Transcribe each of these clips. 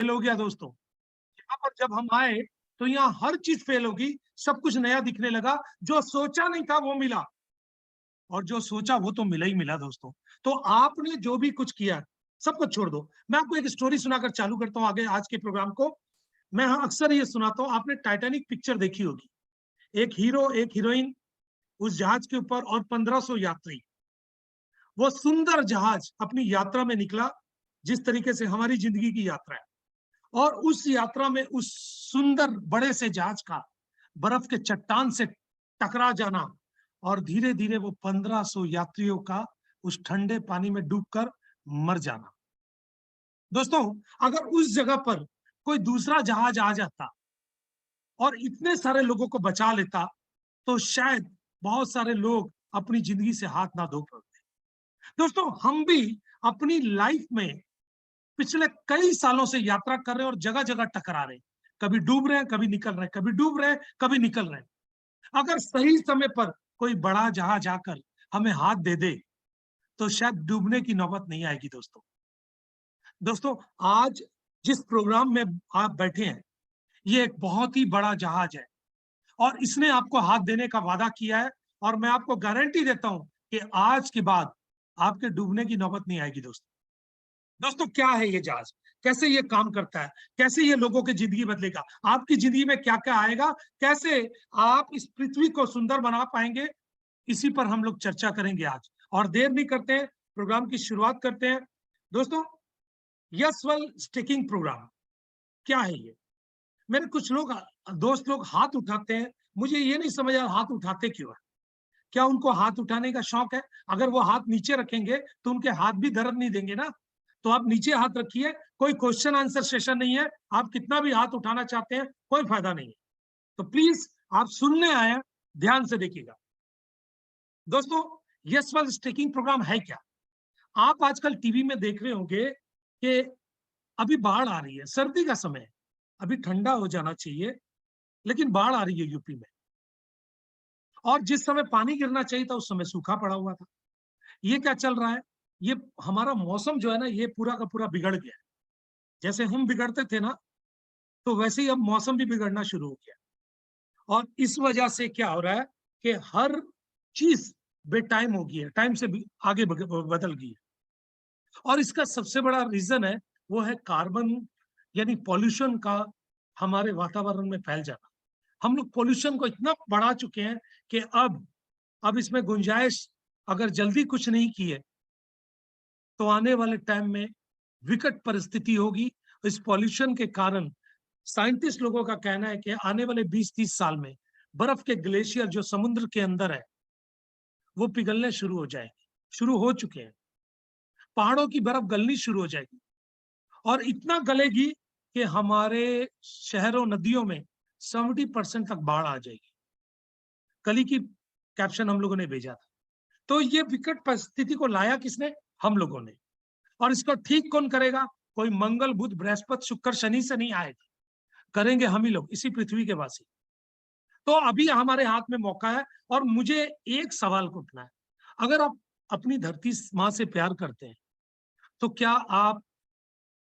Fail हो गया दोस्तों। यहाँ पर जब हम आए तो यहाँ हर चीज फेल होगी, सब कुछ नया दिखने लगा। जो सोचा नहीं था वो मिला, और जो सोचा वो तो मिला ही मिला दोस्तों। तो आपने जो भी कुछ किया सब कुछ छोड़ दो। मैं आपको एक स्टोरी सुनाकर चालू करता हूँ आगे आज के प्रोग्राम को। मैं अक्सर ये सुनाता हूँ, आपने टाइटैनिक पिक्चर देखी होगी। एक हीरो एक हीरोइन उस जहाज के ऊपर और 1500 यात्री। वो सुंदर जहाज अपनी यात्रा में निकला, जिस तरीके से हमारी जिंदगी की यात्रा है। और उस यात्रा में उस सुंदर बड़े से जहाज का बर्फ के चट्टान से टकरा जाना, और धीरे धीरे वो 1500 यात्रियों का उस ठंडे पानी में डूबकर मर जाना। दोस्तों, अगर उस जगह पर कोई दूसरा जहाज आ जाता और इतने सारे लोगों को बचा लेता, तो शायद बहुत सारे लोग अपनी जिंदगी से हाथ ना धो पाते। दोस्तों, हम भी अपनी लाइफ में पिछले कई सालों से यात्रा कर रहे हैं और जगह जगह टकरा रहे हैं। कभी डूब रहे हैं, कभी निकल रहे हैं, कभी डूब रहे हैं, कभी निकल रहे हैं। अगर सही समय पर कोई बड़ा जहाज आकर हमें हाथ दे दे, तो शायद डूबने की नौबत नहीं आएगी दोस्तों। दोस्तों, आज जिस प्रोग्राम में आप बैठे हैं, ये एक बहुत ही बड़ा जहाज है और इसने आपको हाथ देने का वादा किया है। और मैं आपको गारंटी देता हूं कि आज के बाद आपके डूबने की नौबत नहीं आएगी दोस्तों। दोस्तों, क्या है ये जहाज, कैसे ये काम करता है, कैसे ये लोगों की जिंदगी बदलेगा, आपकी जिंदगी में क्या क्या आएगा, कैसे आप इस पृथ्वी को सुंदर बना पाएंगे, इसी पर हम लोग चर्चा करेंगे आज। और देर नहीं करते हैं, प्रोग्राम की शुरुआत करते हैं। दोस्तों, यशवल स्टिकिंग प्रोग्राम क्या है ये? मेरे कुछ लोग दोस्त लोग हाथ उठाते हैं, मुझे ये नहीं समझ आ रहा हाथ उठाते क्यों है। क्या उनको हाथ उठाने का शौक है? अगर वो हाथ नीचे रखेंगे तो उनके हाथ भी दर्द नहीं देंगे ना। तो आप नीचे हाथ रखिए, कोई क्वेश्चन आंसर सेशन नहीं है। आप कितना भी हाथ उठाना चाहते हैं, कोई फायदा नहीं है। तो प्लीज, आप सुनने आए हैं, ध्यान से देखिएगा। दोस्तों, यशवल स्टिकिंग प्रोग्राम है क्या? आप आजकल टीवी में देख रहे होंगे कि अभी बाढ़ आ रही है, सर्दी का समय है, अभी ठंडा हो जाना चाहिए, लेकिन बाढ़ आ रही है यूपी में। और जिस समय पानी गिरना चाहिए था, उस समय सूखा पड़ा हुआ था। ये क्या चल रहा है? ये हमारा मौसम जो है ना, ये पूरा का पूरा बिगड़ गया है। जैसे हम बिगड़ते थे ना, तो वैसे ही अब मौसम भी बिगड़ना शुरू हो गया। और इस वजह से क्या हो रहा है कि हर चीज बेटाइम हो गई है, टाइम से भी आगे बदल गई है। और इसका सबसे बड़ा रीजन है, वो है कार्बन, यानी पॉल्यूशन का हमारे वातावरण में फैल जाना। हम लोग पॉल्यूशन को इतना बढ़ा चुके हैं कि अब इसमें गुंजाइश, अगर जल्दी कुछ नहीं किए तो आने वाले टाइम में विकट परिस्थिति होगी। इस पॉल्यूशन के कारण साइंटिस्ट लोगों का कहना है कि आने वाले 20-30 साल में बर्फ के ग्लेशियर जो समुद्र के अंदर है, वो पिघलने शुरू हो जाएंगे, शुरू हो चुके हैं। पहाड़ों की बर्फ गलनी शुरू हो जाएगी और इतना गलेगी कि हमारे शहरों नदियों में 70% तक बाढ़ आ जाएगी। कल ही की कैप्शन हम लोगों ने भेजा था। तो ये विकट परिस्थिति को लाया किसने? हम लोगों ने। और इसको ठीक कौन करेगा? कोई मंगल बुध बृहस्पति शुक्र शनि से नहीं आएगा, करेंगे हम ही लोग, इसी पृथ्वी के वासी। तो अभी हमारे हाथ में मौका है। और मुझे एक सवाल को उठना है, अगर आप अपनी धरती माँ से प्यार करते हैं, तो क्या आप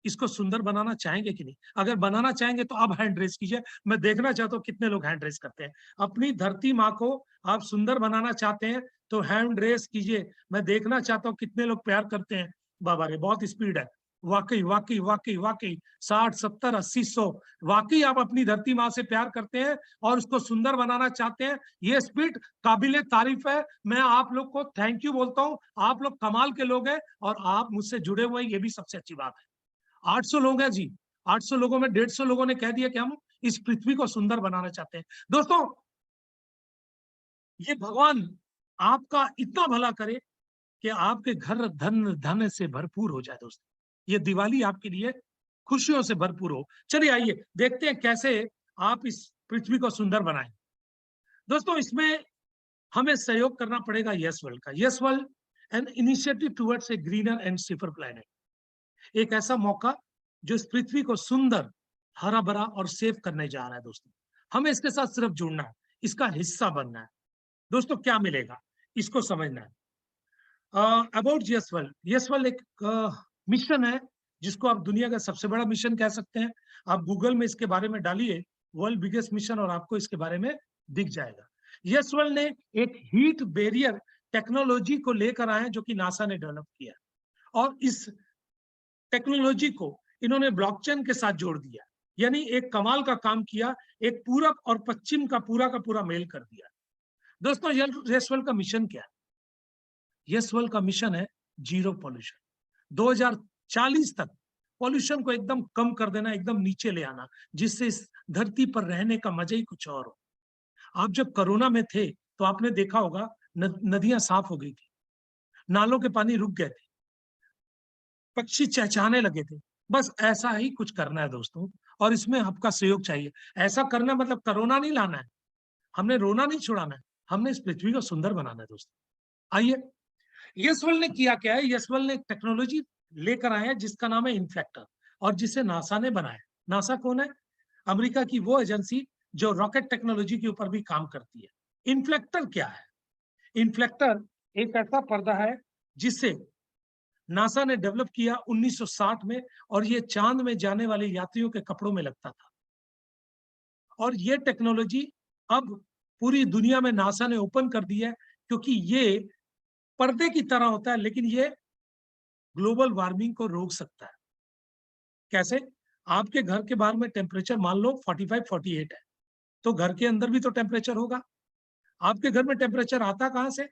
इसको सुंदर बनाना चाहेंगे कि नहीं? अगर बनाना चाहेंगे तो आप हैंड रेस कीजिए। मैं देखना चाहता हूँ कितने लोग हैंड रेस करते हैं। अपनी धरती माँ को आप सुंदर बनाना चाहते हैं तो हैंड रेस कीजिए। मैं देखना चाहता हूँ कितने लोग प्यार करते हैं। बाबा रे, बहुत स्पीड है। वाकई वाकई वाकई वाकई 60 70 80 100। वाकई आप अपनी धरती माँ से प्यार करते हैं और उसको सुंदर बनाना चाहते हैं। ये स्पीड काबिले तारीफ है। मैं आप लोग को थैंक यू बोलता हूँ। आप लोग कमाल के लोग हैं और आप मुझसे जुड़े हुए हैं, ये भी सबसे अच्छी बात है। 800 लोग हैं जी। 800 लोगों में 150 लोगों ने कह दिया कि हम इस पृथ्वी को सुंदर बनाना चाहते हैं। दोस्तों, ये भगवान आपका इतना भला करे कि आपके घर धन धन से भरपूर हो जाए। दोस्तों, ये दिवाली आपके लिए खुशियों से भरपूर हो। चलिए आइए देखते हैं कैसे आप इस पृथ्वी को सुंदर बनाएं। दोस्तों, इसमें हमें सहयोग करना पड़ेगा यस वर्ल्ड का। Yes world an initiative towards a greener and safer planet. एक ऐसा मौका जो इस पृथ्वी को सुंदर, हरा भरा और सेफ करने जा रहा है। दोस्तों, हमें इसके साथ सिर्फ जुड़ना है, इसका हिस्सा बनना है। दोस्तों, क्या मिलेगा इसको समझना है। अबाउट यशवल, यशवल एक मिशन है जिसको आप दुनिया का सबसे बड़ा मिशन कह सकते हैं। आप गूगल में इसके बारे में डालिए वर्ल्ड बिगेस्ट मिशन और आपको इसके बारे में दिख जाएगा। यशवल ने एक हीट बैरियर टेक्नोलॉजी को लेकर आए जो कि नासा ने डेवलप किया, और इस टेक्नोलॉजी को इन्होंने ब्लॉकचेन के साथ जोड़ दिया, यानी एक कमाल का काम किया, एक पूरब और पश्चिम का पूरा मेल कर दिया। दोस्तों यशवल का मिशन क्या है? यशवल का मिशन है जीरो पॉल्यूशन। 2040 तक पॉल्यूशन को एकदम कम कर देना, एकदम नीचे ले आना, जिससे इस धरती पर रहने का मजा ही कुछ और हो। आप जब कोरोना में थे तो आपने देखा होगा नदियां साफ हो गई थी, नालों के पानी रुक गए थे, पक्षी चहचहाने लगे थे। बस ऐसा ही कुछ करना है दोस्तों, और इसमें आपका सहयोग चाहिए। ऐसा करना मतलब कोरोना नहीं लाना है, हमने रोना नहीं छुड़ाना है, हमने इस पृथ्वी को सुंदर बनाना है दोस्तों। आइए, यशवल ने किया क्या है? यशवल ने एक टेक्नोलॉजी लेकर आया जिसका नाम है इन्फ्लेक्टर, और जिसे नासा ने बनाया। नासा कौन है? अमेरिका की वो एजेंसी जो रॉकेट टेक्नोलॉजी के ऊपर भी काम करती है। इन्फ्लेक्टर क्या है? इन्फ्लेक्टर एक ऐसा पर्दा है जिसे नासा ने डेवलप किया 1960 में, और ये चांद में जाने वाले यात्रियों के कपड़ों में लगता था। और ये टेक्नोलॉजी अब पूरी दुनिया में नासा ने ओपन कर दी है, क्योंकि ये पर्दे की तरह होता है, लेकिन ये ग्लोबल वार्मिंग को रोक सकता है। कैसे? आपके घर के बाहर में टेम्परेचर मान लो 45-48 है, तो घर के अंदर भी तो टेम्परेचर होगा। आपके घर में टेम्परेचर आता कहां से?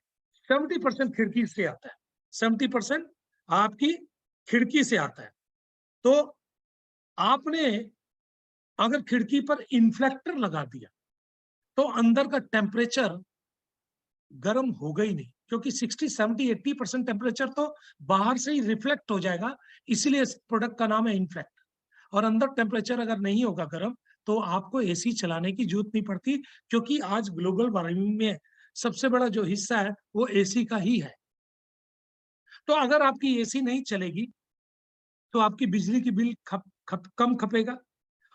70% खिड़की से आता है, 70% आपकी खिड़की से आता है। तो आपने अगर खिड़की पर इन्फ्लेक्टर लगा दिया तो अंदर का टेम्परेचर गर्म होगा ही नहीं, क्योंकि 60-70-80% टेम्परेचर तो बाहर से ही रिफ्लेक्ट हो जाएगा। इसीलिए इस प्रोडक्ट का नाम है इन्फ्लेक्टर। और अंदर टेम्परेचर अगर नहीं होगा गर्म तो आपको एसी चलाने की जरूरत नहीं पड़ती, क्योंकि आज ग्लोबल वार्मिंग में सबसे बड़ा जो हिस्सा है वो एसी का ही है। तो अगर आपकी एसी नहीं चलेगी तो आपकी बिजली की बिल कम खपेगा,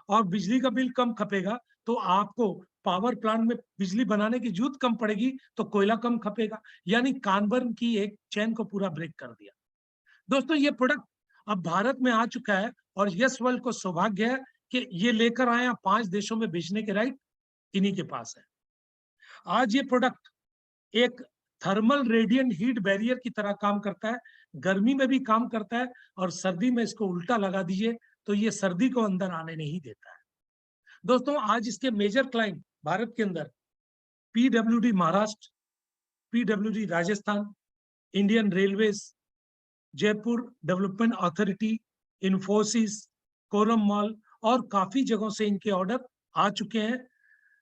और बिजली का बिल कम खपेगा तो आपको पावर प्लांट में बिजली बनाने की जरूरत कम पड़ेगी, तो कोयला कम खपेगा। यानी कानबर्न की एक चैन को पूरा ब्रेक कर दिया। दोस्तों ये प्रोडक्ट अब भारत में आ चुका है, और यशवल को सौभाग्य है कि ये लेकर आए 5 देशों में बेचने के राइट इन्हीं के पास है। आज ये प्रोडक्ट एक थर्मल रेडिएंट हीट बैरियर की तरह काम करता है, गर्मी में भी काम करता है, और सर्दी में इसको उल्टा लगा दीजिए तो ये सर्दी को अंदर आने नहीं देता है। दोस्तों आज इसके मेजर क्लाइंट भारत के अंदर PWD Maharashtra, PWD Rajasthan, Indian railways, Jaipur development authority, Infosys, Korum mall, और काफी जगहों से इनके ऑर्डर आ चुके हैं।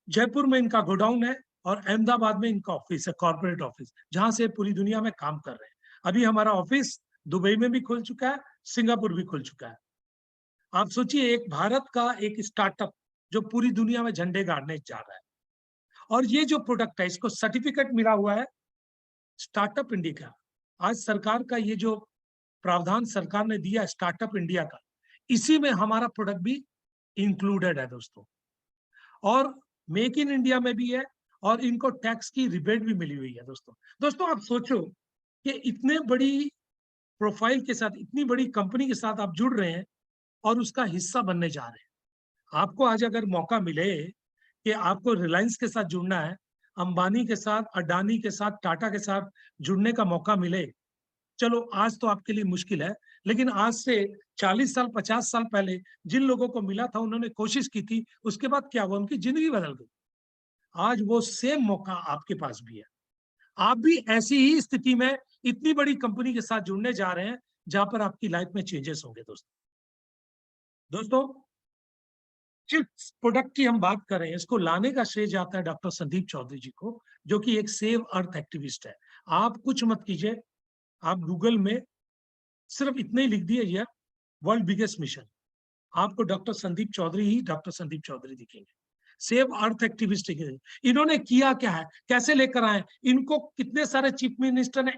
जयपुर में इनका गोडाउन है, और अहमदाबाद में इनका ऑफिस है, कॉर्पोरेट ऑफिस, जहां से पूरी दुनिया में काम कर रहे हैं। अभी हमारा ऑफिस दुबई में भी खुल चुका है, सिंगापुर भी खुल चुका है। आप सोचिए, एक भारत का एक स्टार्टअप जो पूरी दुनिया में झंडे गाड़ने जा रहा है। और ये जो प्रोडक्ट है इसको सर्टिफिकेट मिला हुआ है स्टार्टअप इंडिया का। आज सरकार का ये जो प्रावधान सरकार ने दिया स्टार्टअप इंडिया का, इसी में हमारा प्रोडक्ट भी इंक्लूडेड है दोस्तों। और मेक इन इंडिया में भी है, और इनको टैक्स की रिबेट भी मिली हुई है दोस्तों आप सोचो कि इतने बड़ी प्रोफाइल के साथ, इतनी बड़ी कंपनी के साथ आप जुड़ रहे हैं और उसका हिस्सा बनने जा रहे हैं। आपको आज अगर मौका मिले कि आपको रिलायंस के साथ जुड़ना है, अंबानी के साथ, अडानी के साथ, टाटा के साथ जुड़ने का मौका मिले, चलो आज तो आपके लिए मुश्किल है, लेकिन आज से 40 साल 50 साल पहले जिन लोगों को मिला था, उन्होंने कोशिश की थी, उसके बाद क्या हुआ? उनकी जिंदगी बदल गई। आज वो सेम मौका आपके पास भी है। आप भी ऐसी ही स्थिति में इतनी बड़ी कंपनी के साथ जुड़ने जा रहे हैं जहां पर आपकी लाइफ में चेंजेस होंगे दोस्तों जिस प्रोडक्ट की हम बात कर रहे हैं, इसको लाने का श्रेय जाता है डॉक्टर संदीप चौधरी जी को, जो कि एक सेव अर्थ एक्टिविस्ट है। आप कुछ मत कीजिए, आप गूगल में सिर्फ इतने ही लिख दिए वर्ल्ड बिगेस्ट मिशन, आपको डॉक्टर संदीप चौधरी दिखेंगे। Save earth activist. इन्होंने किया क्या है, कैसे लेकर आए, इनको कितने सारे चीफ मिनिस्टर ने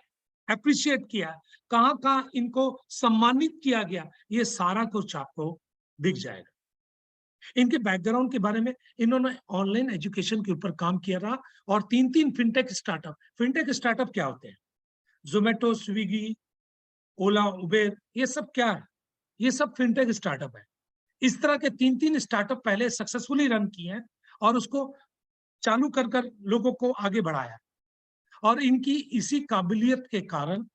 अप्रिशिएट किया, कहां कहां इनको सम्मानित किया गया, ये सारा कुछ आपको दिख जाएगा। इनके बैकग्राउंड के बारे में, इन्होंने ऑनलाइन एजुकेशन के ऊपर काम किया रहा, और 3 फिनटेक स्टार्टअप क्या होते हैं? जोमेटो, स्विगी, ओला, उबेर, ये सब क्या है? ये सब फिनटेक स्टार्टअप है। इस तरह के 3-3 स्टार्टअप पहले सक्सेसफुली रन किए हैं और उसको चालू कर कर लोगों को आगे बढ़ाया। और इनकी इसी काबिलियत के कारण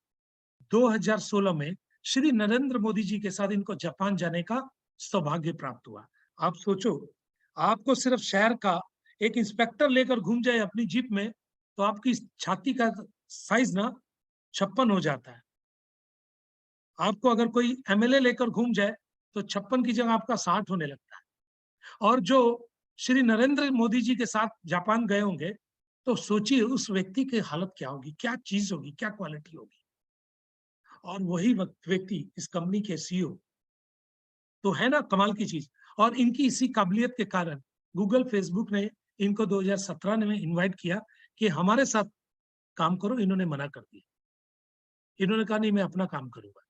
2016 में श्री नरेंद्र मोदी जी के साथ इनको जापान जाने का सौभाग्य प्राप्त हुआ। आप सोचो, आपको सिर्फ शहर का एक इंस्पेक्टर लेकर घूम जाए अपनी जीप में, तो आपकी छाती का साइज ना 56 हो जाता है। आपको अगर कोई एमएलए लेकर घूम जाए तो 56 की जगह आपका 60 होने लगता है। और जो श्री नरेंद्र मोदी जी के साथ जापान गए होंगे, तो सोचिए उस व्यक्ति की हालत क्या होगी, क्या चीज होगी, क्या क्वालिटी होगी। और वही व्यक्ति इस कंपनी के सीईओ, तो है ना कमाल की चीज। और इनकी इसी काबिलियत के कारण गूगल, फेसबुक ने इनको 2017 में इनवाइट किया कि हमारे साथ काम करो। इन्होंने मना कर दिया। इन्होंने कहा नहीं, मैं अपना काम करूंगा,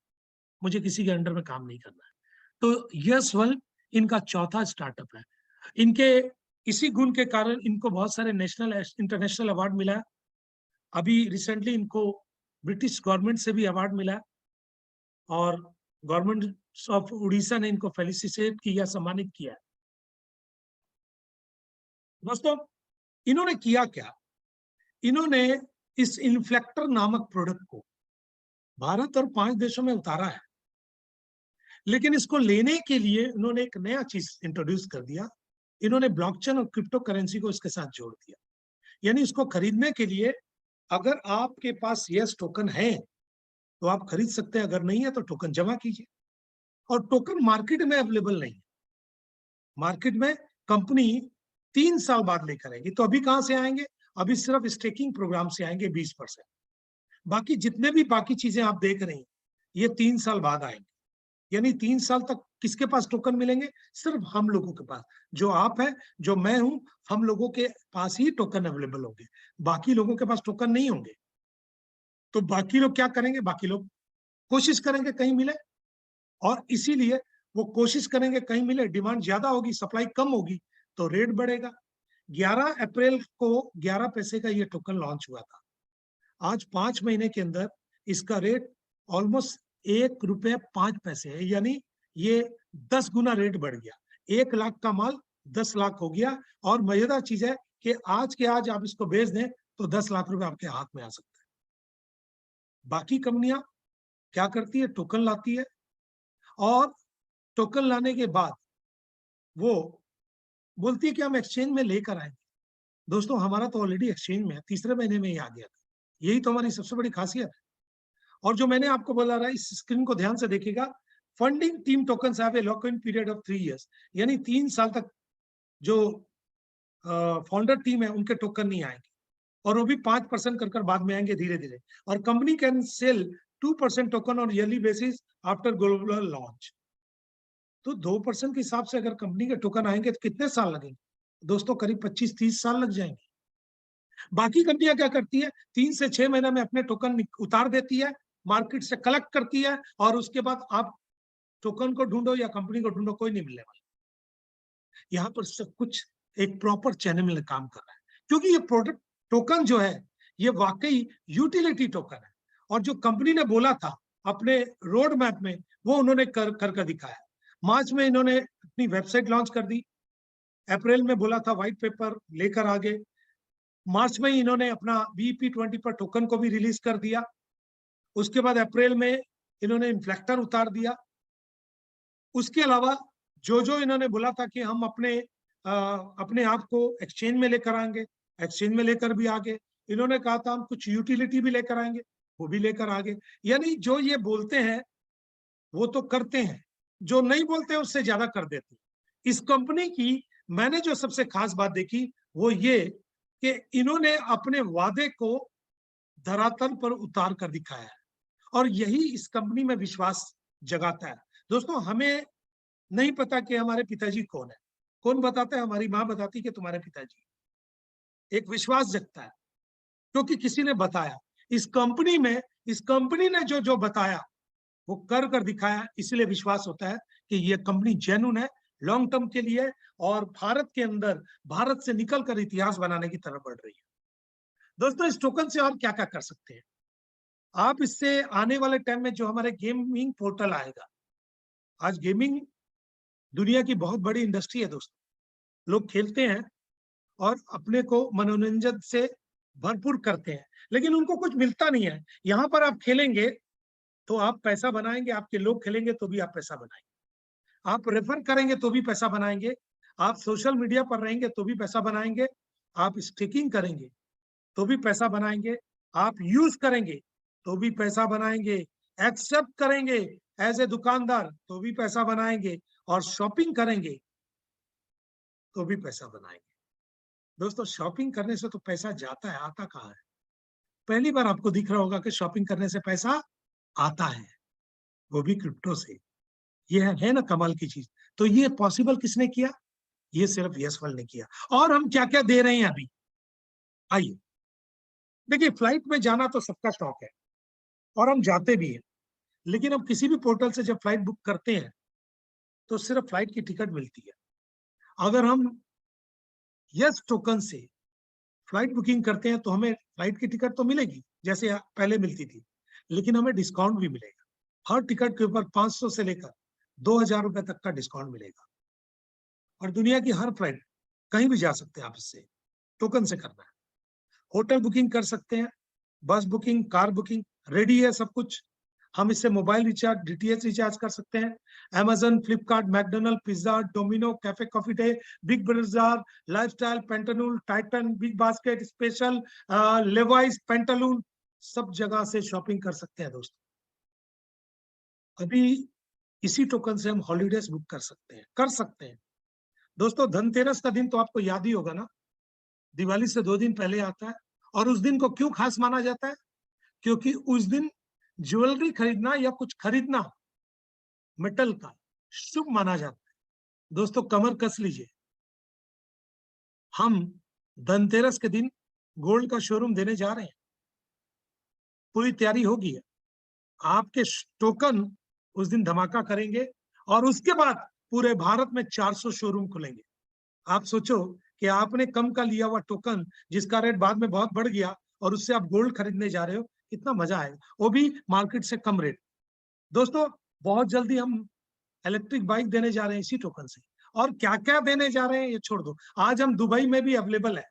मुझे किसी के अंडर में काम नहीं करना है। तो यस वर्ल्ड इनका चौथा स्टार्टअप है। इनके इसी गुण के कारण इनको बहुत सारे नेशनल इंटरनेशनल अवार्ड मिला है। अभी रिसेंटली इनको ब्रिटिश गवर्नमेंट से भी अवार्ड मिला है और गवर्नमेंट ऑफ उड़ीसा ने इनको फेलिसिटेट किया, सम्मानित किया। दोस्तों, इन्होंने किया क्या? इन्होंने इस इन्फ्लेक्टर नामक प्रोडक्ट को भारत और 5 देशों में उतारा है, लेकिन इसको लेने के लिए इन्होंने एक नया चीज इंट्रोड्यूस कर दिया। इन्होंने ब्लॉकचेन और क्रिप्टो करेंसी को इसके साथ जोड़ दिया। यानी इसको खरीदने के लिए अगर आपके पास यस टोकन है तो आप खरीद सकते हैं, अगर नहीं है तो टोकन जमा कीजिए। और टोकन मार्केट में अवेलेबल नहीं है। मार्केट में कंपनी 3 साल बाद लेकर आएगी। तो अभी कहां से आएंगे? अभी सिर्फ स्टेकिंग प्रोग्राम से आएंगे 20%। बाकी जितने भी बाकी चीजें आप देख रहे हैं ये 3 साल बाद आएंगे। यानी 3 साल तक किसके पास टोकन मिलेंगे? सिर्फ हम लोगों के पास, जो आप हैं, जो मैं हूं, हम लोगों के पास ही टोकन अवेलेबल होंगे। बाकी लोगों के पास टोकन नहीं होंगे। तो बाकी लोग क्या करेंगे? बाकी लोग कोशिश करेंगे कहीं मिले, और इसीलिए वो कोशिश करेंगे कहीं मिले। डिमांड ज्यादा होगी, सप्लाई कम होगी, तो रेट बढ़ेगा। 11 अप्रैल को 11 पैसे का ये टोकन लॉन्च हुआ था। आज 5 महीने के अंदर इसका रेट ऑलमोस्ट ₹1.05 है। यानी ये 10 गुना रेट बढ़ गया। 1 लाख का माल 10 लाख हो गया। और मजेदार चीज है कि आज के आज आप इसको बेच दें तो 10 लाख रुपए आपके हाथ में आ सकते हैं। बाकी कंपनियां क्या करती है? टोकन लाती है, और टोकन लाने के बाद वो बोलती है कि हम एक्सचेंज में लेकर आएंगे। दोस्तों, हमारा तो ऑलरेडी एक्सचेंज में है, तीसरे महीने में ही आ गया था। यही तो हमारी सबसे बड़ी खासियत है। और जो मैंने आपको बोला रहा है, इस स्क्रीन को ध्यान से देखिएगा। Funding team tokens have a lock in period of 3 years. यानी 3 साल तक जो फाउंडर टीम है उनके टोकन नहीं आएंगे, और वो भी 5% कर बाद में आएंगे धीरे धीरे। और company can sell 2% token on yearly basis after global launch. तो 2% के हिसाब से अगर कंपनी के टोकन आएंगे तो कितने साल लगेंगे? दोस्तों, करीब 25-30 साल लग जाएंगे। बाकी कंपनियां क्या करती है? 3 से 6 महीने में अपने टोकन उतार देती है, मार्केट से कलेक्ट करती है, और उसके बाद आप टोकन को ढूंढो या कंपनी को ढूंढो, कोई नहीं मिलने वाला। यहाँ पर सब कुछ एक प्रॉपर चैनल में काम कर रहा है, क्योंकि ये प्रोडक्ट टोकन जो है ये वाकई यूटिलिटी टोकन है। और जो कंपनी ने बोला था अपने रोड मैप में, वो उन्होंने कर दिखाया। मार्च में इन्होंने अपनी वेबसाइट लॉन्च कर दी। अप्रैल में बोला था व्हाइट पेपर लेकर आगे। मार्च में ही इन्होंने अपना BEP20 पर टोकन को भी रिलीज कर दिया। उसके बाद अप्रैल में इन्होंने इन्फ्लेक्टर उतार दिया। उसके अलावा जो इन्होंने बोला था कि हम अपने आप को एक्सचेंज में लेकर आएंगे, एक्सचेंज में लेकर भी आगे। इन्होंने कहा था हम कुछ यूटिलिटी भी लेकर आएंगे, वो भी लेकर आगे। यानी जो ये बोलते हैं वो तो करते हैं, जो नहीं बोलते हैं उससे ज्यादा कर देते हैं। इस कंपनी की मैंने जो सबसे खास बात देखी वो ये कि इन्होंने अपने वादे को धरातल पर उतार कर दिखाया है, और यही इस कंपनी में विश्वास जगाता है। दोस्तों, हमें नहीं पता कि हमारे पिताजी कौन है। कौन बताता है? हमारी माँ बताती कि तुम्हारे पिताजी। एक विश्वास जगता है क्योंकि किसी ने बताया। इस कंपनी ने जो जो बताया वो कर दिखाया, इसलिए विश्वास होता है कि ये कंपनी जेन्युइन है, लॉन्ग टर्म के लिए, और भारत के अंदर, भारत से निकलकर इतिहास बनाने की तरफ बढ़ रही है। दोस्तों, इस टोकन से और क्या क्या कर सकते हैं आप? इससे आने वाले टाइम में जो हमारे गेमिंग पोर्टल आएगा, आज गेमिंग दुनिया की बहुत बड़ी इंडस्ट्री है दोस्तों। लोग खेलते हैं और अपने को मनोरंजन से भरपूर करते हैं, लेकिन उनको कुछ मिलता नहीं है। यहाँ पर आप खेलेंगे तो आप पैसा बनाएंगे, आपके लोग खेलेंगे तो भी आप पैसा बनाएंगे, आप रेफर करेंगे तो भी पैसा बनाएंगे, आप सोशल मीडिया पर रहेंगे तो भी पैसा बनाएंगे, आप स्टेकिंग करेंगे तो भी पैसा बनाएंगे, आप यूज करेंगे तो भी पैसा बनाएंगे, एक्सेप्ट करेंगे एज ए दुकानदार तो भी पैसा बनाएंगे, और शॉपिंग करेंगे तो भी पैसा बनाएंगे। दोस्तों, शॉपिंग करने से तो पैसा जाता है, आता कहाँ है? पहली बार आपको दिख रहा होगा कि शॉपिंग करने से पैसा आता है, वो भी क्रिप्टो से। ये है ना कमाल की चीज। तो ये पॉसिबल किसने किया? ये सिर्फ यशवल ने किया। और हम क्या क्या दे रहे हैं अभी, आइए देखिए। फ्लाइट में जाना तो सबका शौक है और हम जाते भी हैं, लेकिन हम किसी भी पोर्टल से जब फ्लाइट बुक करते हैं तो सिर्फ फ्लाइट की टिकट मिलती है। अगर हम यस टोकन से फ्लाइट बुकिंग करते हैं तो हमें फ्लाइट की टिकट तो मिलेगी जैसे पहले मिलती थी, लेकिन हमें डिस्काउंट भी मिलेगा। हर टिकट के ऊपर 500 से लेकर 2000 रुपए तक का डिस्काउंट मिलेगा। और दुनिया की हर फ्लाइट कहीं भी जा सकते हैं आप इससे, टोकन से करना है। होटल बुकिंग कर सकते हैं, बस बुकिंग, कार बुकिंग, रेडी है सब कुछ। हम इससे मोबाइल रिचार्ज, डीटीएच रिचार्ज कर सकते हैं। Amazon, Flipkart, McDonald, pizza, Domino, Cafe Coffee Day, Big Bazaar, Lifestyle, Pantaloon, Titan, Big Basket, special, Levi's, Pantaloon, सब जगह से शॉपिंग कर सकते हैं दोस्तों। अभी इसी टोकन से हम हॉलीडेज बुक कर सकते हैं दोस्तों। धनतेरस का दिन तो आपको याद ही होगा ना, दिवाली से 2 दिन पहले आता है। और उस दिन को क्यों खास माना जाता है? क्योंकि उस दिन ज्वेलरी खरीदना या कुछ खरीदना मेटल का शुभ माना जाता है। दोस्तों, कमर कस लीजिए, हम धनतेरस के दिन गोल्ड का शोरूम देने जा रहे हैं। पूरी तैयारी होगी है। आपके टोकन उस दिन धमाका करेंगे और उसके बाद पूरे भारत में 400 शोरूम खुलेंगे। आप सोचो कि आपने कम का लिया हुआ टोकन, जिसका रेट बाद में बहुत बढ़ गया, और उससे आप गोल्ड खरीदने जा रहे हो, कितना मजा आएगा, वो भी मार्केट से कम रेट। दोस्तों, बहुत जल्दी हम इलेक्ट्रिक बाइक देने जा रहे हैं इसी टोकन से। और क्या क्या देने जा रहे हैं ये छोड़ दो, आज हम दुबई में भी अवेलेबल है।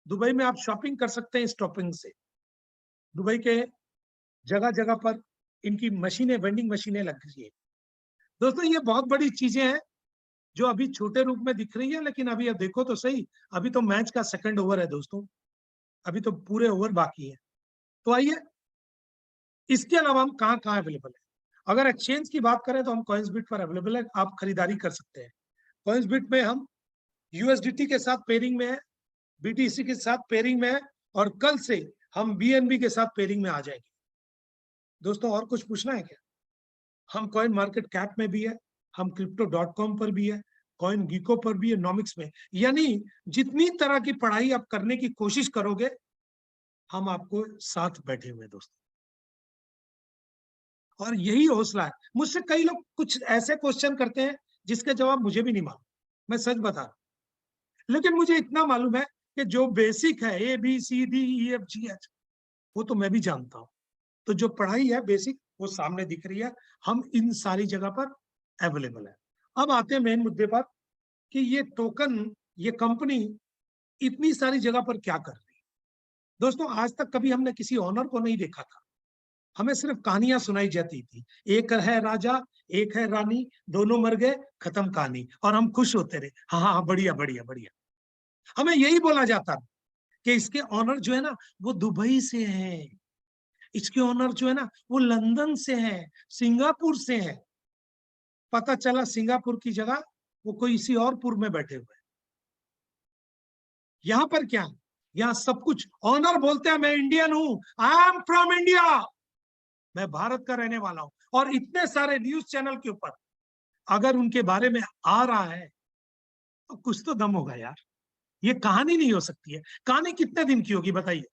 दुबई में आप शॉपिंग कर सकते हैं इस टोकन से। दुबई के जगह जगह पर इनकी मशीनें, वेंडिंग मशीनें लग रही है। दोस्तों, ये बहुत बड़ी चीजें हैं जो अभी छोटे रूप में दिख रही है, लेकिन अभी अब देखो तो सही, अभी तो मैच का सेकंड ओवर है दोस्तों, अभी तो पूरे ओवर बाकी है। तो आइए, इसके अलावा हम कहाँ कहाँ अवेलेबल है। अगर एक्सचेंज की बात करें तो हम कॉइंसबिट पर अवेलेबल है, आप खरीदारी कर सकते हैं। कॉइंसबिट में हम यूएसडीटी के साथ पेयरिंग में है, बीटीसी के साथ पेयरिंग में है, और कल से हम बीएनबी के साथ पेयरिंग में आ जाएंगे। दोस्तों, और कुछ पूछना है क्या? हम कॉइन मार्केट कैप में भी है, हम crypto.com पर भी है, कॉइन गीको पर भी है, नॉमिक्स में। यानी जितनी तरह की पढ़ाई आप करने की कोशिश करोगे, हम आपको साथ बैठे हुए दोस्तों। और यही हौसला है। मुझसे कई लोग कुछ ऐसे क्वेश्चन करते हैं जिसके जवाब मुझे भी नहीं मालूम, मैं सच बता रहा हूं। लेकिन मुझे इतना मालूम है कि जो बेसिक है, ABCDEFGH, वो तो मैं भी जानता हूँ। तो जो पढ़ाई है बेसिक, वो सामने दिख रही है। हम इन सारी जगह पर अवेलेबल है। अब आते हैं मेन मुद्दे पर कि ये टोकन, ये कंपनी इतनी सारी जगह पर क्या कर रही है। दोस्तों, आज तक कभी हमने किसी ऑनर को नहीं देखा था, हमें सिर्फ कहानियां सुनाई जाती थी। एक है राजा, एक है रानी, दोनों मर गए, खत्म कहानी, और हम खुश होते रहे, हाँ हाँ बढ़िया बढ़िया बढ़िया। हमें यही बोला जाता कि इसके ऑनर जो है ना, वो दुबई से है, इसके ऑनर जो है ना, वो लंदन से है, सिंगापुर से है। पता चला सिंगापुर की जगह वो कोई इसी और पुर में बैठे हुए हैं। यहां पर क्या है? यहाँ सब कुछ ऑनर बोलते हैं, मैं इंडियन हूं, आई एम फ्रॉम इंडिया, मैं भारत का रहने वाला हूं। और इतने सारे न्यूज चैनल के ऊपर अगर उनके बारे में आ रहा है तो कुछ तो दम होगा यार। ये कहानी नहीं हो सकती है। कहानी कितने दिन की होगी बताइए?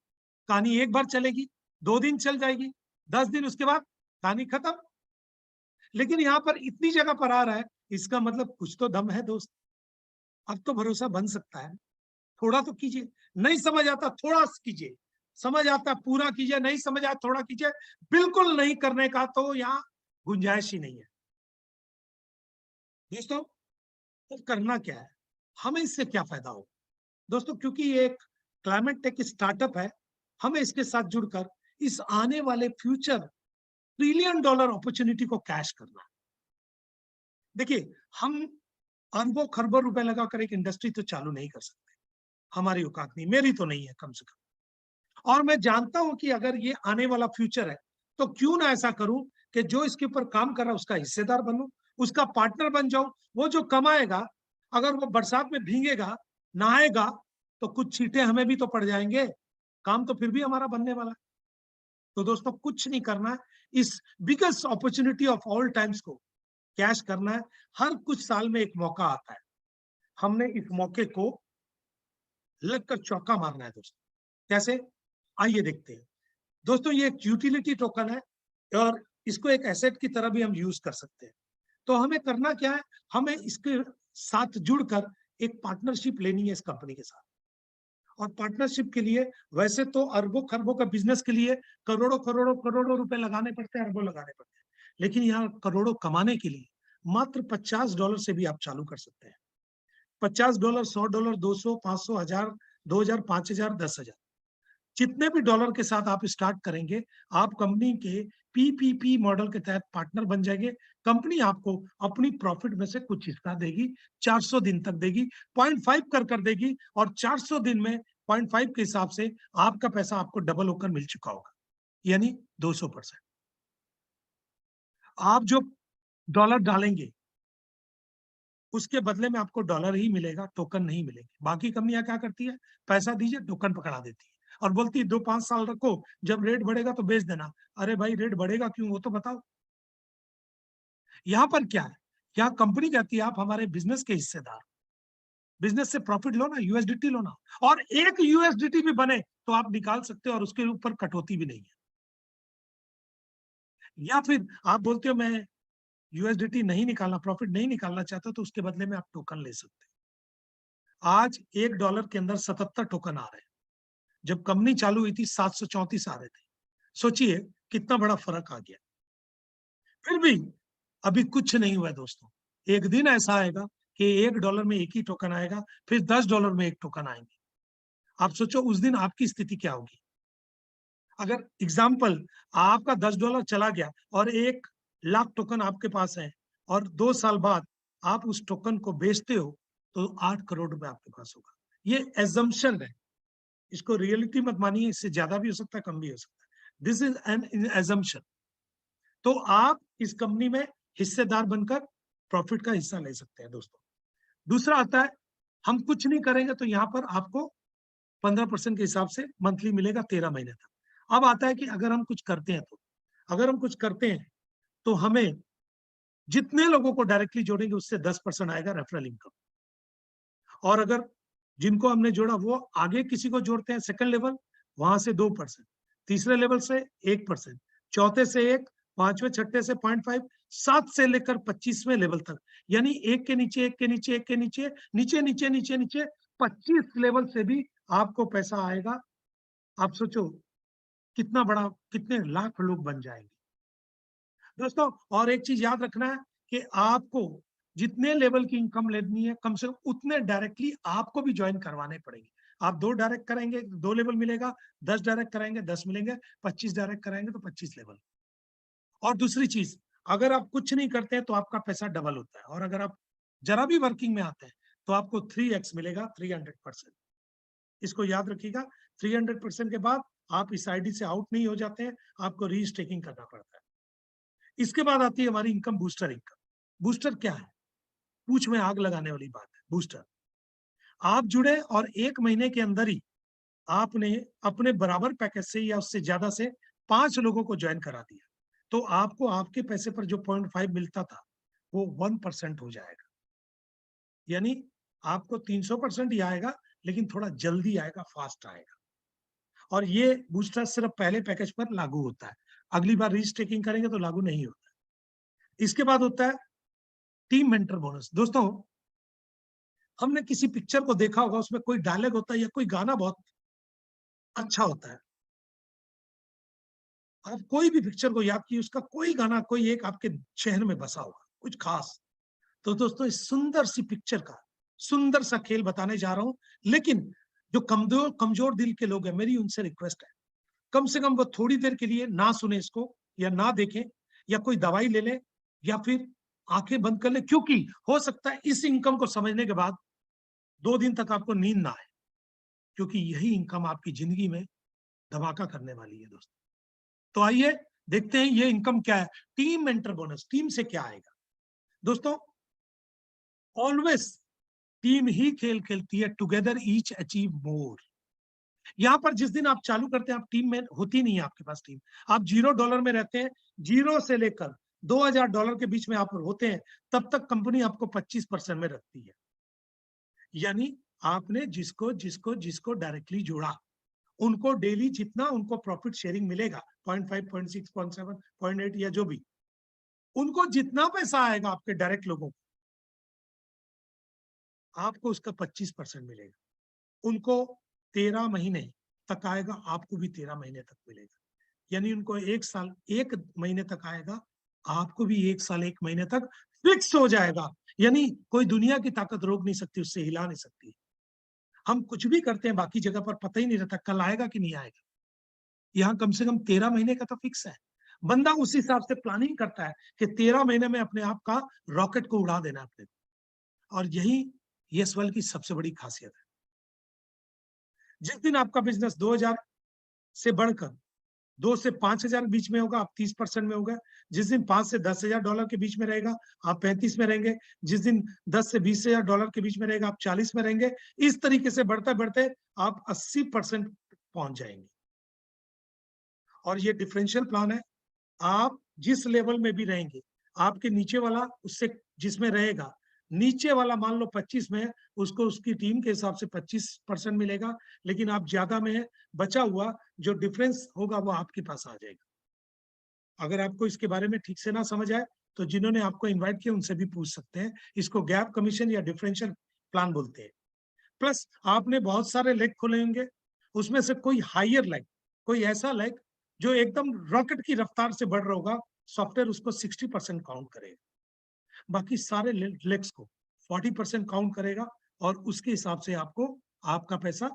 कहानी एक बार चलेगी, 2 दिन चल जाएगी, 10 दिन, उसके बाद कहानी खत्म। लेकिन यहाँ पर इतनी जगह पर आ रहा है, इसका मतलब कुछ तो दम है दोस्त। अब तो भरोसा बन सकता है। थोड़ा तो कीजिए, नहीं समझ आता थोड़ा कीजिए, समझ आता पूरा कीजिए, नहीं समझ आता थोड़ा कीजिए। बिल्कुल नहीं करने का तो यहाँ गुंजाइश ही नहीं है। दोस्तों, तो करना क्या है, हमें इससे क्या फायदा हो दोस्तों, क्योंकि ये एक क्लाइमेट टेक स्टार्टअप है, हमें इसके साथ जुड़कर इस आने वाले फ्यूचर ट्रिलियन डॉलर अपॉर्चुनिटी को कैश करना है। देखिए, हम अरबों खरबों रुपए लगाकर एक इंडस्ट्री तो चालू नहीं कर सकते, हमारी औकात नहीं, मेरी तो नहीं है कम से कम। और मैं जानता हूं कि अगर ये आने वाला फ्यूचर है, तो क्यों ना ऐसा करूं कि जो इसके ऊपर काम कर रहा है उसका हिस्सेदार बनूं, उसका पार्टनर बन जाऊं। वो जो कमाएगा, अगर वो बरसात में भीगेगा, नहाएगा, तो कुछ छींटे हमें भी तो पड़ जाएंगे, काम तो फिर भी हमारा बनने वाला है। तो दोस्तों, कुछ नहीं करना है, इस biggest opportunity of all times को कैश करना है। हर कुछ साल में एक मौका आता है, हमने इस मौके को लगकर चौका मारना है दोस्तों। कैसे? आइए देखते हैं। दोस्तों, ये एक यूटिलिटी टोकन है और इसको एक एसेट की तरह भी हम यूज कर सकते हैं। तो हमें करना क्या है, हमें इसके साथ जुड़कर एक पार्टनरशिप लेनी है इस कंपनी के साथ। और पार्टनरशिप के लिए वैसे तो अरबों खरबों का बिजनेस के लिए करोड़ों करोड़ों करोड़ों रुपए लगाने पड़ते हैं, अरबों लगाने पड़ते हैं, लेकिन यहाँ करोड़ों कमाने के लिए मात्र $50 से भी आप चालू कर सकते हैं। $50, $100, 200, 500, 1000, 2000, 5000, 10,000, जितने भी डॉलर के साथ आप स्टार्ट करेंगे, आप कंपनी के पीपीपी मॉडल के तहत पार्टनर बन जाएंगे। कंपनी आपको अपनी प्रॉफिट में से कुछ हिस्सा देगी, 400 दिन तक देगी, 0.5 कर देगी, और 400 दिन में 0.5 के हिसाब से आपका पैसा आपको डबल होकर मिल चुका होगा, यानी 200%। आप जो डॉलर डालेंगे उसके बदले में आपको डॉलर ही मिलेगा, टोकन नहीं मिलेंगे। बाकी कंपनियां क्या करती है, पैसा दीजिए, टोकन पकड़ा देती है और बोलती है 2-5 साल रखो, जब रेट बढ़ेगा तो बेच देना। अरे भाई, रेट बढ़ेगा क्यों, वो तो बताओ। यहाँ पर क्या है, यहाँ कंपनी कहती है आप हमारे बिजनेस के हिस्सेदार, बिजनेस से प्रॉफिट लो ना, यूएसडीटी लो ना, और एक यूएसडीटी भी बने तो आप निकाल सकते हो और उसके ऊपर कटौती भी नहीं है। या फिर आप बोलते हो मैं यूएसडीटी नहीं निकालना, प्रॉफिट नहीं निकालना चाहता, तो उसके बदले में आप टोकन ले सकते हैं। आज $1 के अंदर 77 टोकन आ रहे हैं, जब कंपनी चालू हुई थी 734 आ रहे थे। सोचिए कितना बड़ा फर्क आ गया। फिर भी अभी कुछ नहीं हुआ है दोस्तों। एक दिन ऐसा आएगा कि $1 में एक ही टोकन आएगा, फिर $10 में एक टोकन आएंगे। आप सोचो उस दिन आपकी स्थिति क्या होगी। अगर एग्जाम्पल आपका $10 चला गया और 1 लाख टोकन आपके पास है, और 2 साल बाद आप उस टोकन को बेचते हो, तो 8 करोड़ रुपए आपके पास होगा। ये एजम्पशन है, इसको रियलिटी मत मानिए, इससे ज्यादा भी हो सकता है, कम भी हो सकता है। This is an assumption. तो आप इस कंपनी में हिस्सेदार बनकर प्रॉफिट का हिस्सा ले सकते हैं दोस्तों। दूसरा आता है, हम कुछ नहीं करेंगे तो यहाँ पर आपको 15% के हिसाब से मंथली मिलेगा 13 महीने तक। अब आता है कि अगर हम कुछ करते हैं तो, अगर हम कुछ करते हैं तो हमें जितने लोगों को डायरेक्टली जोड़ेंगे उससे 10% आएगा रेफरल इनकम। और अगर जिनको हमने जोड़ा वो आगे किसी को जोड़ते हैं सेकंड लेवल, वहां से 2%, तीसरे लेवल से 1%, चौथे से 1, पांचवें छठे से 0.5, 7 से लेकर 25वें लेवल तक, यानी एक के नीचे एक के नीचे एक के नीचे नीचे नीचे नीचे नीचे 25 लेवल से भी आपको पैसा आएगा। आप सोचो कितना बड़ा, कितने लाख लोग बन जाएंगे दोस्तों। और एक चीज याद रखना है कि आपको जितने लेवल की इनकम लेनी है, कम से कम उतने डायरेक्टली आपको भी ज्वाइन करवाने पड़ेंगे। आप 2 डायरेक्ट कराएंगे 2 लेवल मिलेगा, 10 डायरेक्ट कराएंगे 10 मिलेंगे, 25 डायरेक्ट कराएंगे तो 25 लेवल। और दूसरी चीज, अगर आप कुछ नहीं करते हैं तो आपका पैसा डबल होता है, और अगर आप जरा भी वर्किंग में आते हैं तो आपको 3x मिलेगा, 300%। इसको याद रखिएगा। 300% के बाद आप इस आईडी से आउट नहीं हो जाते हैं, आपको रीस्टेकिंग करना पड़ता है। इसके बाद आती है हमारी इनकम, बूस्टर इनकम। बूस्टर क्या है? पूछ में आग लगाने वाली बात है। बूस्टर, आप जुड़े और 1 महीने के अंदर ही आपने अपने बराबर पैकेज से या उससे ज्यादा से 5 लोगों को ज्वाइन करा दिया, तो आपको आपके पैसे पर जो 0.5 मिलता था वो 1% हो जाएगा, यानी आपको 300% ही आएगा, लेकिन थोड़ा जल्दी आएगा, फास्ट आएगा। और ये बूस्टर सिर्फ पहले पैकेज पर लागू होता है, अगली बार रीस्टेकिंग करेंगे तो लागू नहीं होता। इसके बाद होता है टीम मेंटर बोनस। दोस्तों, हमने किसी पिक्चर को देखा होगा, उसमें कोई डायलॉग होता है या कोई गाना बहुत अच्छा होता है। आप कोई भी पिक्चर को याद कीजिए, उसका कोई गाना, कोई एक आपके जहन में बसा होगा, कुछ खास। तो दोस्तों इस सुंदर सी पिक्चर का सुंदर सा खेल बताने जा रहा हूं, लेकिन जो कमजोर कमजोर दिल के लोग हैं, मेरी उनसे रिक्वेस्ट है, कम से कम वो थोड़ी देर के लिए ना सुने इसको, या ना देखें, या कोई दवाई ले ले, या फिर आंखें बंद कर ले, क्योंकि हो सकता है इस इनकम को समझने के बाद 2 दिन तक आपको नींद ना आए, क्योंकि यही इनकम आपकी जिंदगी में धमाका करने वाली है दोस्तों। तो आइए देखते हैं ये इनकम क्या है। टीम मेंटर बोनस, टीम से क्या आएगा दोस्तों? ऑलवेज टीम ही खेल खेलती है, टुगेदर ईच अचीव मोर। यहाँ पर जिस दिन आप चालू करते हैं, आप टीम में होती नहीं है आपके पास टीम, आप $0 में रहते हैं, 0 से लेकर $2000 के बीच में आप होते हैं, तब तक कंपनी आपको 25% में रखती है। यानी आपने जिसको जिसको जिसको डायरेक्टली जोड़ा, उनको डेली जितना उनको प्रॉफिट शेयरिंग मिलेगा, 0.5, 0.6, 0.7, 0.8 या जो भी, उनको जितना पैसा आएगा आपके डायरेक्ट लोगों को, आपको उसका 25% मिलेगा। उनको 13 महीने तक आएगा, आपको भी 13 महीने तक मिलेगा। यानी उनको 1 साल 1 महीने तक आएगा, आपको भी 1 साल 1 महीने तक फिक्स हो जाएगा। यानी कोई दुनिया की ताकत रोक नहीं सकती, उससे हिला नहीं सकती। हम कुछ भी करते हैं बाकी जगह पर, पता ही नहीं रहता कल आएगा कि नहीं आएगा। यहाँ कम से कम 13 महीने का तो फिक्स है। बंदा उस हिसाब से प्लानिंग करता है कि 13 महीने में अपने आप का रॉकेट को उड़ा देना अपने को। और यही यस वर्ल्ड की सबसे बड़ी खासियत है। जिस दिन आपका बिजनेस 2000 से बढ़कर 2 से 5000 के बीच में होगा, आप 30% में होगा। जिस दिन $5 से 10,000 के बीच में रहेगा, आप 35 में रहेंगे। जिस दिन 10 से 20,000 के बीच में रहेगा, आप 40 में रहेंगे। इस तरीके से बढ़ते बढ़ते आप 80% पहुंच जाएंगे। और ये डिफरेंशियल प्लान है, आप जिस लेवल में भी रहेंगे, आपके नीचे वाला उससे जिसमें रहेगा, नीचे वाला मान लो 25 में है, उसको उसकी टीम के हिसाब से 25% मिलेगा, लेकिन आप ज्यादा में है, बचा हुआ जो डिफरेंस होगा वो आपके पास आ जाएगा। अगर आपको इसके बारे में ठीक से ना समझ आए, तो जिन्होंने आपको इन्वाइट किया उनसे भी पूछ सकते हैं। इसको गैप कमीशन या डिफरेंशियल प्लान बोलते हैं। प्लस आपने बहुत सारे लेग खोले होंगे, उसमें से कोई हायर लेग, कोई ऐसा लेग जो एकदम रॉकेट की रफ्तार से बढ़ रहा होगा, सॉफ्टवेयर उसको 60% काउंट करेगा, बाकी सारे लेग्स को 40% काउंट करेगा, और उसके हिसाब से आपको आपका पैसा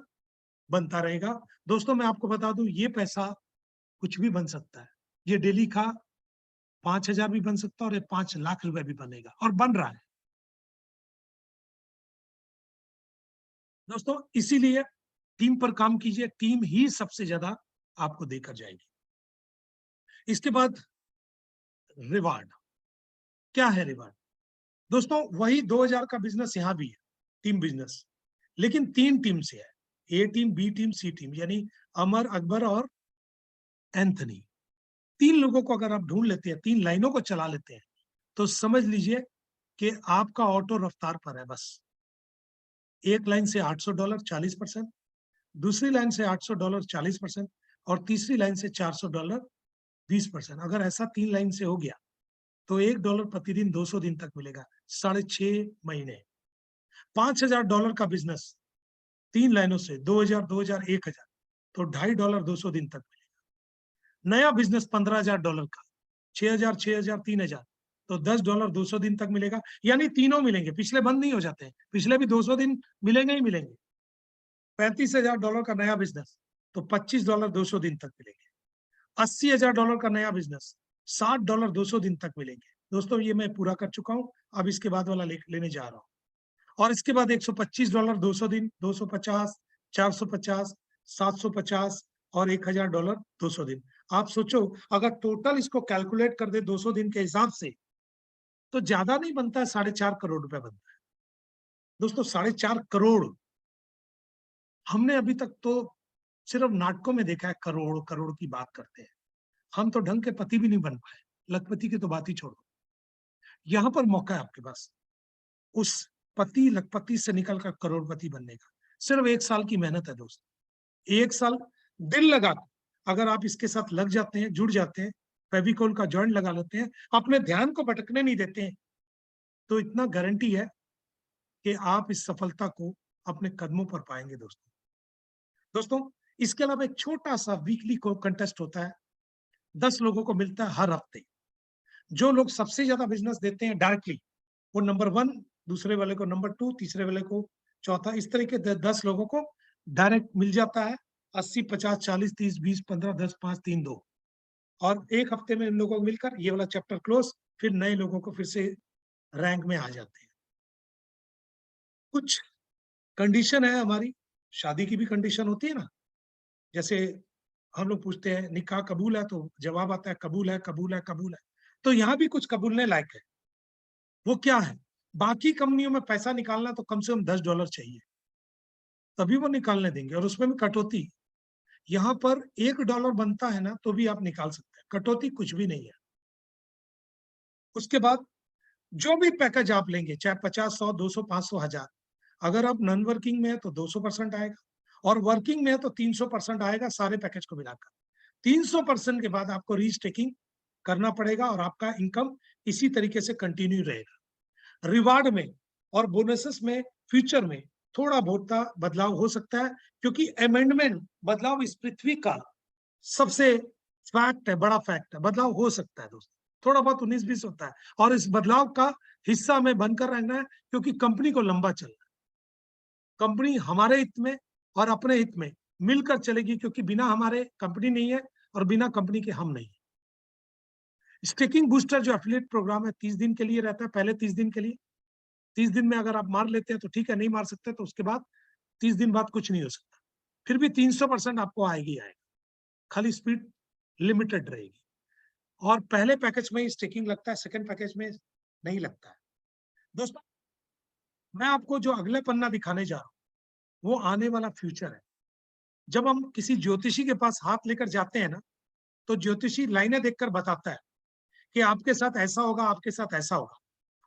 बनता रहेगा। दोस्तों मैं आपको बता दूं, ये पैसा कुछ भी बन सकता है। ये डेली का 5,000 भी बन सकता है, और ये 5 लाख रुपए भी बनेगा, और बन रहा है दोस्तों। इसीलिए टीम पर काम कीजिए, टीम ही सबसे ज्यादा आपको देकर जाएगी। इसके बाद रिवार्ड, क्या है रिवार्ड दोस्तों? वही 2000 का बिजनेस यहाँ भी है, टीम बिजनेस, लेकिन 3 टीम से है, ए टीम, बी टीम, सी टीम। यानी अमर, अकबर और एंथनी, 3 लोगों को अगर आप ढूंढ लेते हैं, 3 लाइनों को चला लेते हैं, तो समझ लीजिए कि आपका ऑटो रफ्तार पर है। बस एक लाइन से $800 40%, दूसरी लाइन से $800 40%, और तीसरी लाइन से $400 20%। अगर ऐसा 3 लाइन से हो गया, तो $1 प्रतिदिन 200 दिन तक मिलेगा, 6.5 महीने। $5,000 का बिजनेस 3 लाइनों से, 2000, 2000, 1000, तो $2.5 200 दिन तक मिलेगा। नया बिजनेस $15,000 का, 6,000, 6,000, 3,000, तो $10 200 दिन तक मिलेगा। यानी तीनों मिलेंगे, पिछले बंद नहीं हो जाते हैं, पिछले भी 200 दिन मिलेंगे ही मिलेंगे। $35,000 का नया बिजनेस, तो $25 200 दिन तक मिलेंगे। $80,000 का नया बिजनेस, $60 200 दिन तक मिलेंगे। दोस्तों ये मैं पूरा कर चुका हूं, अब इसके बाद वाला लेने जा रहा हूं। और इसके बाद $125 200 दिन, 250, 450, 750 और $1,000 200 दिन। आप सोचो, अगर टोटल इसको कैलकुलेट कर दे 200 दिन के हिसाब से, तो ज्यादा नहीं बनता है, 4.5 करोड़ रुपए बनता है दोस्तों। 4.5 करोड़। हमने अभी तक तो सिर्फ नाटकों में देखा है, करोड़ करोड़ की बात करते हैं। हम तो ढंग के पति भी नहीं बन पाए, लखपति की तो बात ही छोड़ो। यहाँ पर मौका है आपके पास उस पति लखपति से निकलकर करोड़पति बनने का। सिर्फ 1 साल की मेहनत है दोस्त, 1 साल दिल लगा, अगर आप इसके साथ लग जाते हैं, जुड़ जाते हैं, फेविकोल का जॉइंट लगा लेते हैं, अपने ध्यान को भटकने नहीं देते हैं, तो इतना गारंटी है कि आप इस सफलता को अपने कदमों पर पाएंगे दोस्तों। दोस्तों इसके अलावा एक छोटा सा वीकली को कंटेस्ट होता है, 10 लोगों को मिलता है हर हफ्ते। जो लोग सबसे ज्यादा बिजनेस देते हैं डायरेक्टली, वो नंबर 1, दूसरे वाले को नंबर 2, तीसरे वाले को चौथा, इस तरीके 10 लोगों को डायरेक्ट मिल जाता है। 80, 50, 40, 30, 20, 15, 10, 5, 3, 2, और एक हफ्ते में इन लोगों को मिलकर ये वाला चैप्टर क्लोज, फिर नए लोगों को फिर से रैंक में आ जाते हैं। कुछ कंडीशन है हमारी, शादी की भी कंडीशन होती है ना, जैसे हम लोग पूछते हैं निकाह कबूल है, तो जवाब आता है कबूल है, कबूल है, कबूल है। तो यहाँ भी कुछ कबूलने लायक है। वो क्या है? बाकी कंपनियों में पैसा निकालना तो कम से कम $10 चाहिए, तभी वो निकालने देंगे, और उसमें भी कटौती। यहाँ पर $1 बनता है ना, तो भी आप निकाल सकते हैं, कटौती कुछ भी नहीं है। उसके बाद जो भी पैकेज आप लेंगे, चाहे 50, 100, 200, 500, 1000, अगर आप नॉन वर्किंग में है तो 200% आएगा, और वर्किंग में है तो 300% आएगा, सारे पैकेज को मिलाकर। 300% के बाद आपको रीस्टेकिंग करना पड़ेगा, और आपका इनकम इसी तरीके से कंटिन्यू रहेगा। रिवार्ड में और बोनसेस में फ्यूचर में थोड़ा बहुत बदलाव हो सकता है, क्योंकि अमेंडमेंट बदलाव इस पृथ्वी का सबसे फैक्ट है, बड़ा फैक्ट है, बदलाव हो सकता है दोस्तों, थोड़ा बहुत 19-20 होता है, और इस बदलाव का हिस्सा में बनकर रहना है, क्योंकि कंपनी को लंबा चलना है। कंपनी हमारे हित में और अपने हित में मिलकर चलेगी, क्योंकि बिना हमारे कंपनी नहीं है, और बिना कंपनी के हम नहीं। स्टेकिंग बूस्टर जो एफिलिएट प्रोग्राम है 30 दिन के लिए रहता है, पहले 30 दिन के लिए। 30 दिन में अगर आप मार लेते हैं तो ठीक है, नहीं मार सकते तो उसके बाद 30 दिन बाद कुछ नहीं हो सकता, फिर भी 300% आपको आएगी आएगा, खाली स्पीड लिमिटेड रहेगी। और पहले पैकेज में ही स्टेकिंग लगता है, सेकंड पैकेज में नहीं लगता है। दोस्तों, मैं आपको जो अगले पन्ना दिखाने जा रहा हूँ वो आने वाला फ्यूचर है। जब हम किसी ज्योतिषी के पास हाथ लेकर जाते हैं ना, तो ज्योतिषी लाइनें देखकर बताता है कि आपके साथ ऐसा होगा, आपके साथ ऐसा होगा,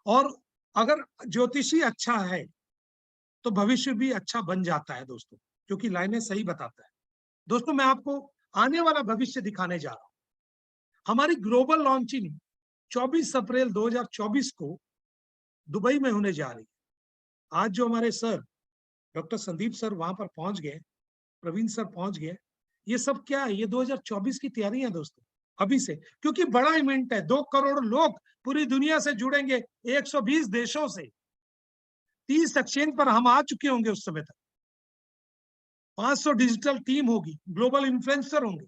और अगर ज्योतिषी अच्छा है तो भविष्य भी अच्छा बन जाता है दोस्तों, क्योंकि लाइनें सही बताता है। दोस्तों, मैं आपको आने वाला भविष्य दिखाने जा रहा हूँ। हमारी ग्लोबल लॉन्चिंग 24 अप्रैल 2024 को दुबई में होने जा रही है। आज जो हमारे सर डॉक्टर संदीप सर वहां पर पहुंच गए, प्रवीण सर पहुंच गए, ये सब क्या है? ये 2024 की तैयारी है दोस्तों, अभी से, क्योंकि बड़ा इवेंट है। 2 करोड़ लोग पूरी दुनिया से जुड़ेंगे, 120 देशों से। 30 एक्सचेंज पर हम आ चुके होंगे उस समय तक। 500 डिजिटल टीम होगी, ग्लोबल इन्फ्लुएंसर होंगे।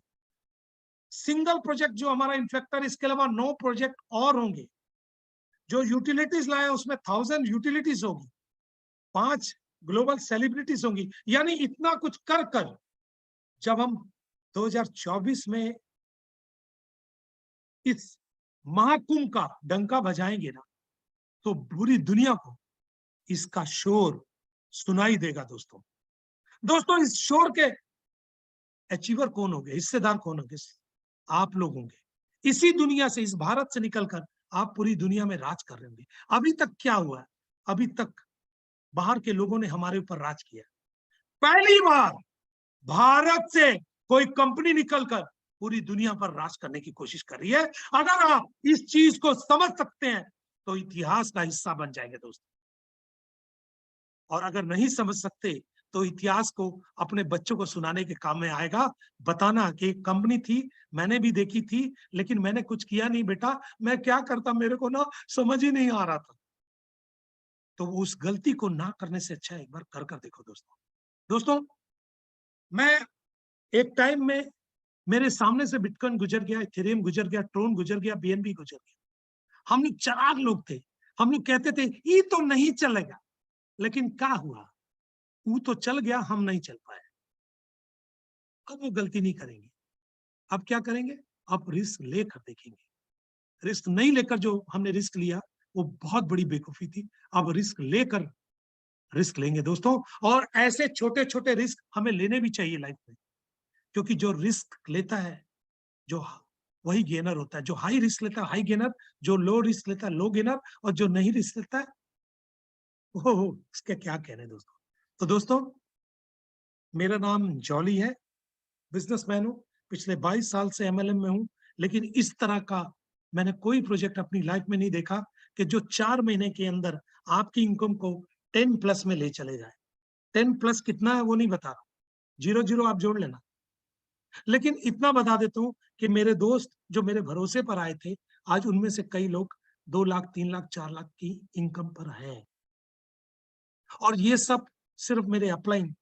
सिंगल प्रोजेक्ट जो हमारा इन्फ्लेक्टर, इसके अलावा 9 प्रोजेक्ट और होंगे। जो यूटिलिटीज लाए उसमें 1000 यूटिलिटीज होगी, 5 ग्लोबल सेलिब्रिटीज होंगी। यानी इतना कुछ कर कर जब हम 2024 में इस महाकुंभ का डंका बजाएंगे ना, तो पूरी दुनिया को इसका शोर सुनाई देगा दोस्तों। दोस्तों, इस शोर के अचीवर कौन होंगे, हिस्सेदार कौन होंगे? आप लोग होंगे। इसी दुनिया से, इस भारत से निकलकर आप पूरी दुनिया में राज कर रहे होंगे। अभी तक क्या हुआ है? अभी तक बाहर के लोगों ने हमारे ऊपर राज किया। पहली बार भारत से कोई कंपनी निकलकर पूरी दुनिया पर राज करने की कोशिश कर रही है। अगर आप इस चीज को समझ सकते हैं तो इतिहास का हिस्सा बन जाएंगे दोस्तों, और अगर नहीं समझ सकते तो इतिहास को अपने बच्चों को सुनाने के काम में आएगा। बताना कि एक कंपनी थी, मैंने भी देखी थी, लेकिन मैंने कुछ किया नहीं बेटा, मैं क्या करता, मेरे को ना समझ ही नहीं आ रहा था। तो उस गलती को ना करने से अच्छा एक बार कर देखो दोस्तों। दोस्तों, मैं एक टाइम में मेरे सामने से बिटकॉइन गुजर गया, इथेरियम गुजर गया, ट्रोन गुजर गया, बीएनबी गुजर गया। हम लोग चालाक लोग थे, हम लोग कहते थे ये तो नहीं चलेगा, लेकिन क्या हुआ? वो तो चल गया, हम नहीं चल पाए। अब वो गलती नहीं करेंगे। अब क्या करेंगे? अब रिस्क लेकर देखेंगे। रिस्क नहीं लेकर जो हमने रिस्क लिया वो बहुत बड़ी बेवकूफी थी। अब रिस्क लेकर रिस्क लेंगे दोस्तों, और ऐसे छोटे छोटे रिस्क हमें लेने भी चाहिए लाइफ में, क्योंकि जो रिस्क लेता है जो वही गेनर होता है। जो हाई रिस्क लेता है हाई गेनर, जो लो रिस्क लेता है लो गेनर, और जो नहीं रिस्क लेता है वो इसके क्या कहने दोस्तों। तो दोस्तों, मेरा नाम जॉली है, बिजनेसमैन हूँ, पिछले 22 साल से एमएलएम में हूँ, लेकिन इस तरह का मैंने कोई प्रोजेक्ट अपनी लाइफ में नहीं देखा कि जो 4 महीने के अंदर आपकी इनकम को 10+ में ले चले जाए। 10+ कितना है वो नहीं बता रहा, 0 आप जोड़ लेना। लेकिन इतना बता देता हूँ कि मेरे दोस्त जो मेरे भरोसे पर आए थे, आज उनमें से कई लोग 2 लाख, 3 लाख, 4 लाख की इनकम पर है। और ये सब सिर्फ मेरे अपलाइन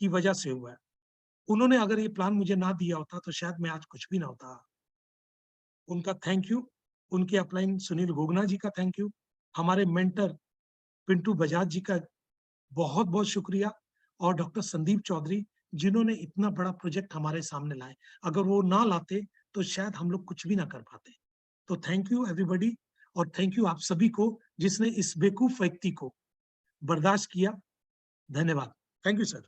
की वजह से हुआ है। उन्होंने अगर ये प्लान मुझे ना दिया होता तो शायद मैं आज कुछ भी ना होता। उनका थैंक यू, उनके अपलाइन सुनील गोगना जी का थैंक यू, हमारे मेंटर पिंटू बजाज जी का बहुत बहुत शुक्रिया, और डॉक्टर संदीप चौधरी जिन्होंने इतना बड़ा प्रोजेक्ट हमारे सामने लाए। अगर वो ना लाते तो शायद हम लोग कुछ भी ना कर पाते। तो थैंक यू एवरीबॉडी, और थैंक यू आप सभी को जिसने इस बेवकूफ व्यक्ति को बर्दाश्त किया। धन्यवाद। Thank you sir.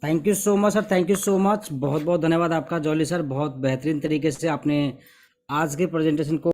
Thank you so much sir, thank you so much. बहुत बहुत धन्यवाद आपका जॉली सर, बहुत बेहतरीन तरीके से आपने आज के प्रेजेंटेशन को